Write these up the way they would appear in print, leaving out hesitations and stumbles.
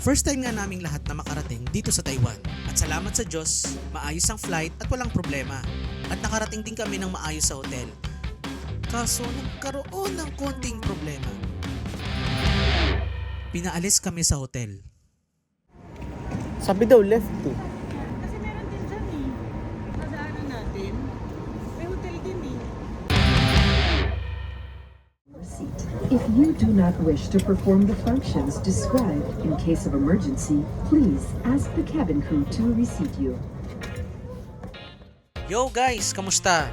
First time nga naming lahat na makarating dito sa Taiwan. At salamat sa Diyos, maayos ang flight at walang problema. At nakarating din kami ng maayos sa hotel. Kaso nagkaroon ng konting problema. Pinaalis kami sa hotel. Sabi daw left to. Kasi meron din dyan eh. Nadaanan natin. May hotel din eh. If you do not wish to perform the functions described in case of emergency, please ask the cabin crew to reseat you. Yo guys, kamusta?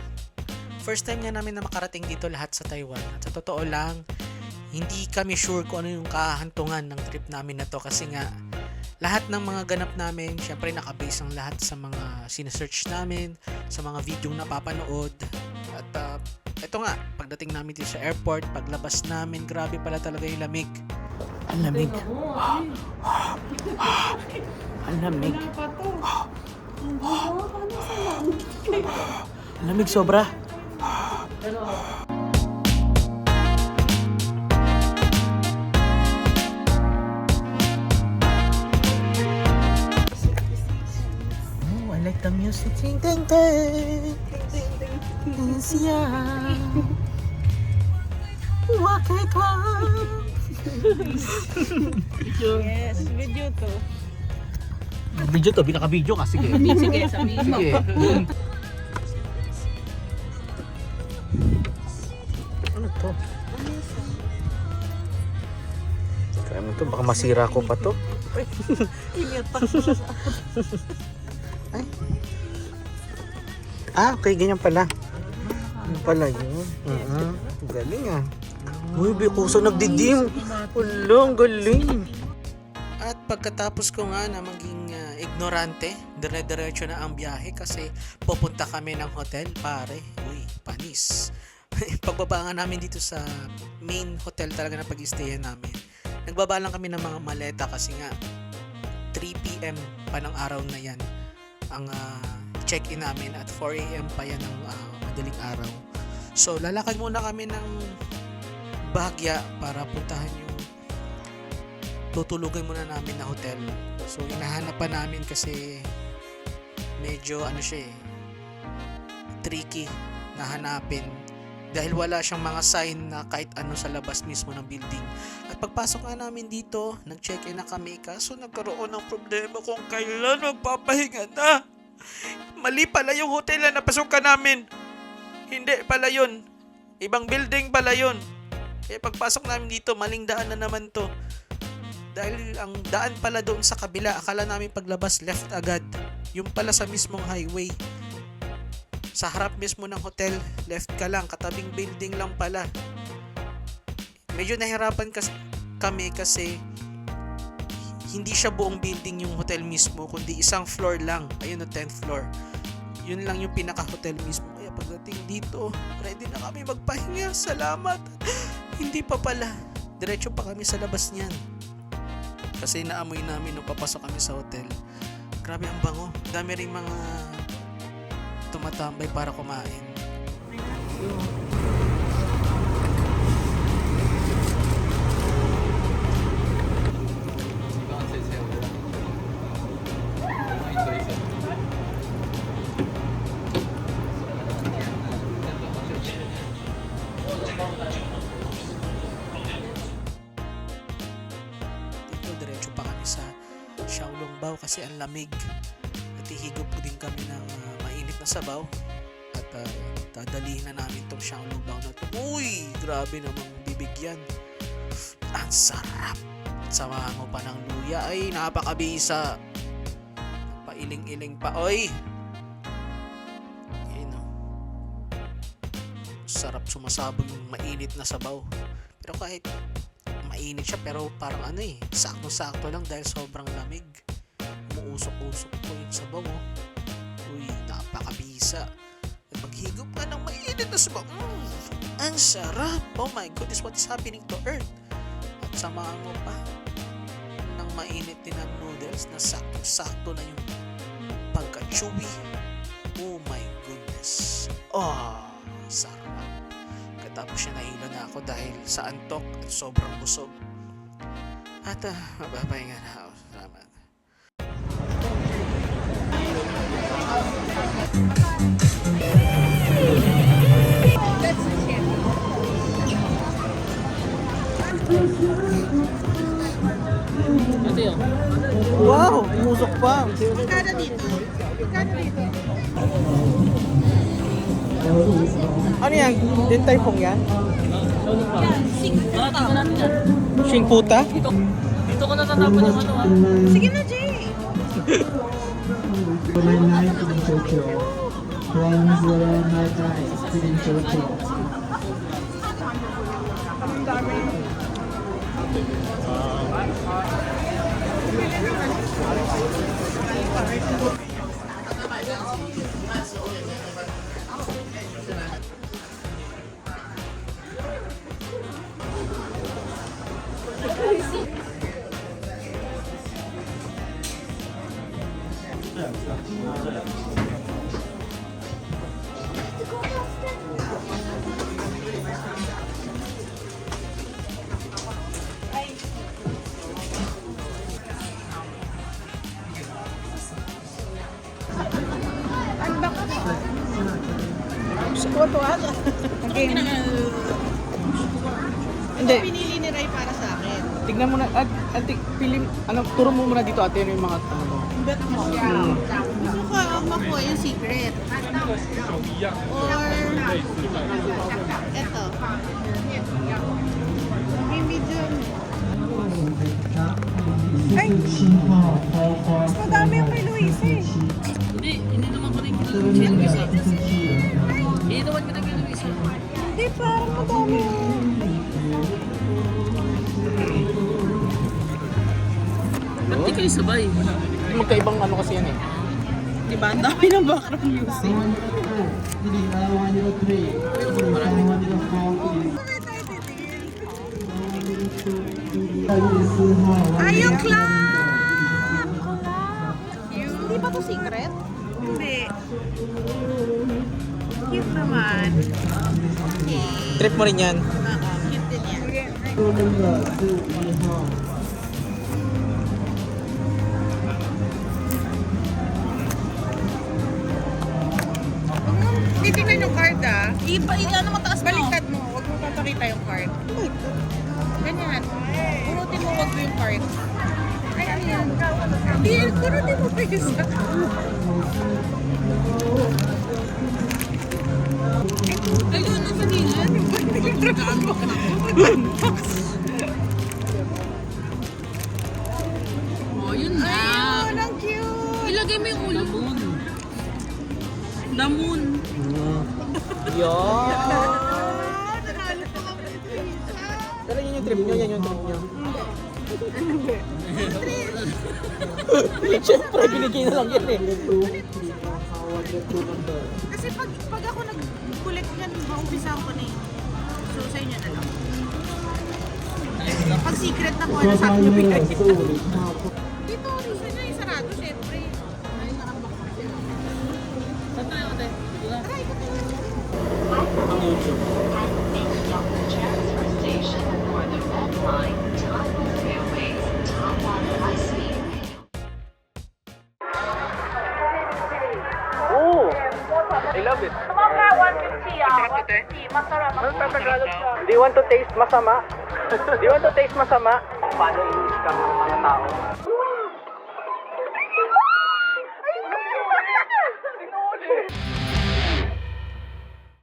First time nga namin na makarating dito lahat sa Taiwan. At sa totoo lang, hindi kami sure kung ano yung kahantungan ng trip namin na to kasi nga lahat ng mga ganap namin, syempre nakabase ang lahat sa mga sinesearch namin, sa mga video na napapanood. At eto nga, pagdating namin dito sa airport, paglabas namin, grabe pala talaga yung lamig. Ang lamig. Ang lamig. Wala pa to. Ang lamig sobra. Oh, I like the music. Ting ting ting. Siya. Wakay ka. Yes, video to. Video to, binaka-video ka. Sige. Sige, sabihin mo. Sige. Ano to? Kaya to, baka masira ko pa to. Iniyatak ko siya sa Ay. Ah, okay, ganyan pala. Ano pala yun? Galing ah. Uy, bikuso nagdidim. Ulang, galing. At pagkatapos ko nga na maging ignorante, dire-diretso na ang biyahe kasi pupunta kami ng hotel, pare. Uy, panis. Pagbaba nga namin dito sa main hotel talaga na pag-stayan namin. Nagbaba lang kami ng mga maleta kasi nga 3 PM pa ng araw na yan ang check-in namin at 4 AM pa yan ng madaling araw. So lalakad muna kami ng Baguia para puntahan yung tutulugan muna namin na hotel. So hinahanap pa namin kasi medyo siya tricky na hanapin dahil wala siyang mga sign na kahit ano sa labas mismo ng building. At pagpasok nga namin dito, nag-check-in na kami kaso nagkaroon ng problema kung kailan magpapahinga na. Mali pala yung hotel na napasukan namin. Hindi pala yun. Ibang building pala yun. Eh pagpasok namin dito, maling daan na naman to. Dahil ang daan pala doon sa kabila, akala namin paglabas left agad. Yung pala sa mismong highway. Sa harap mismo ng hotel, left ka lang, katabing building lang pala. Medyo nahirapan kami kasi hindi siya buong building yung hotel mismo, kundi isang floor lang. Ayun, 10th floor. Yun lang yung pinaka-hotel mismo. Kaya pagdating dito, ready na kami magpahinga. Salamat. Hindi pa pala. Diretso pa kami sa labas niyan. Kasi naamoy namin nung papasok kami sa hotel. Grabe ang bango. Dami rin mga tumatambay para kumain. Dito diretso pa kami sa Xiaolongbao kasi ang lamig. At ihigop din kami ng mainit na sabaw. At dadalihin na namin tong Xiaolongbao na to. Uy! Grabe namang bibigyan. Ang sarap. At samahan mo pa ng luya. Ay, napakabisa. Pailing-iling pa. Oy! Ayun o. Sarap sumasabog yung mainit na sabaw. Pero kahit mainit siya, pero parang sakto-sakto lang dahil sobrang lamig. Umuusok-usok po yung sabaw. Uy, napakabisa. At maghigop ka ng mainit na sabaw. Ang sarap. Oh my goodness, what is happening to earth? At samahan mo pa ng mainit din ang noodles na sakto-sakto na yung pagka-chewy. Oh my goodness. Oh, sarap. Katapos siya nahilo na ako dahil sa antok at sobrang busog. At mapapahinga na ako. Ito yun. Wow! Umusok pa. Magkano dito? Magkano dito? Ano yan? Din typhoon yan? Shing puta? Dito ko natatapon yung ano ah. Sige na, Jay! My night in Tokyo. Friends were my night in Tokyo. Tuwa-tuwa ka. Okay. Hindi. Pinili ni Ray para sa akin. Tignan mo na. Pilim. Ano, turo mo muna dito ate. Ano yung mga ano mo. Bet mo. Gusto ko makuha yung secret. Or eto. Yung medium. Ay! Mas madami yung kay Luis eh. Hindi naman ko rin kay Luisa. Hindi naman ko rin kay Luisa. Hindi, parang madami yung... Ba't di kayo sabay? Magkaibang ano kasi yan eh. Diba? Ang dami ng background music. Ay, yung clock! Hindi ba to secret? Hindi. Cute naman. Okay. Trip mo rin yan. Cute din yan. Titignan yung card ah. Ano mataas mo? Baliktad mo. Huwag mo papakita yung card. Ganyan. Kunutin mo, huwag mo yung card. Ay, ano yan? Hindi, kunutin mo pa yung sa... Ay, doon na sa gilid. Oh, yun na. Ayun, ang cute. Ilagay mo yung ulo. Namun. Yan. Nanalo pa kami ni Teresa. Pero yun yung trip nyo. Yan yung trip nyo. Siyempre, binigay na lang yan eh. Kasi pag ako nag-collect yan, maumpisa ko na yun. So, sa inyo na lang. Pag secret na ko, ano sa akin yung bigay. Dito, reason niya yung sarado, syempre. Ay, nakambak ko siya. Saan tayo ate? Try ko to. Ang YouTube. Oh! I love it. Sumobra 150 150. Masarap. Do you want to taste masama? Do you want to taste masama? Paano i-scam ng mga tao? Sinuli!